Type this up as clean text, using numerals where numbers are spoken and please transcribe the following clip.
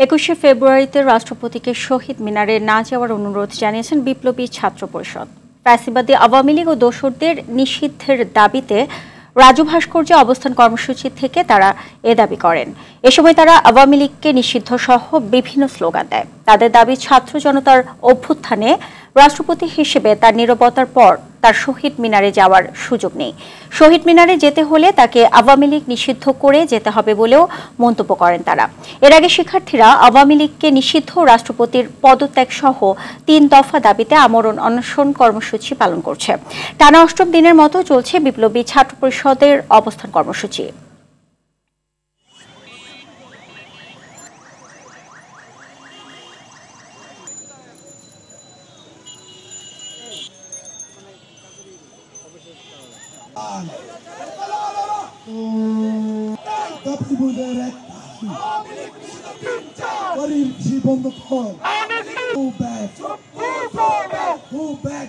21শে ফেব্রুয়ারিতে রাষ্ট্রপতিকে শহীদ মিনারে না যাওয়ার অনুরোধ জানিয়েছেন বিপ্লবী ছাত্র পরিষদ। ফ্যাসিবাদী আওয়ামী লীগ ও দোসরদের নিষিদ্ধের দাবিতে রাজু ভাস্কর্যে অবস্থান কর্মসূচি থেকে তারা এ দাবি করেন। এ সময় তারা আওয়ামী লীগকে নিষিদ্ধ সহ বিভিন্ন স্লোগান দেয়। তাদের দাবি, ছাত্র জনতার অভ্যুত্থানে রাষ্ট্রপতি হিসেবে তার নীরবতার পর তার শহীদ মিনারে যাওয়ার সুযোগ নেই। শহীদ মিনারে যেতে হলে তাকে আওয়ামী লীগ নিষিদ্ধ করে যেতে হবে বলেও মন্তব্য করেন তারা। এর আগে শিক্ষার্থীরা আওয়ামী লীগকে নিষিদ্ধ, রাষ্ট্রপতির পদত্যাগ সহ ৩ দফা দাবিতে আমরণ অনশন কর্মসূচি পালন করছে। টানা ৮ম দিনের মতো চলছে বিপ্লবী ছাত্র পরিষদের অবস্থান কর্মসূচি। What is she on the phone? Go back. Go back.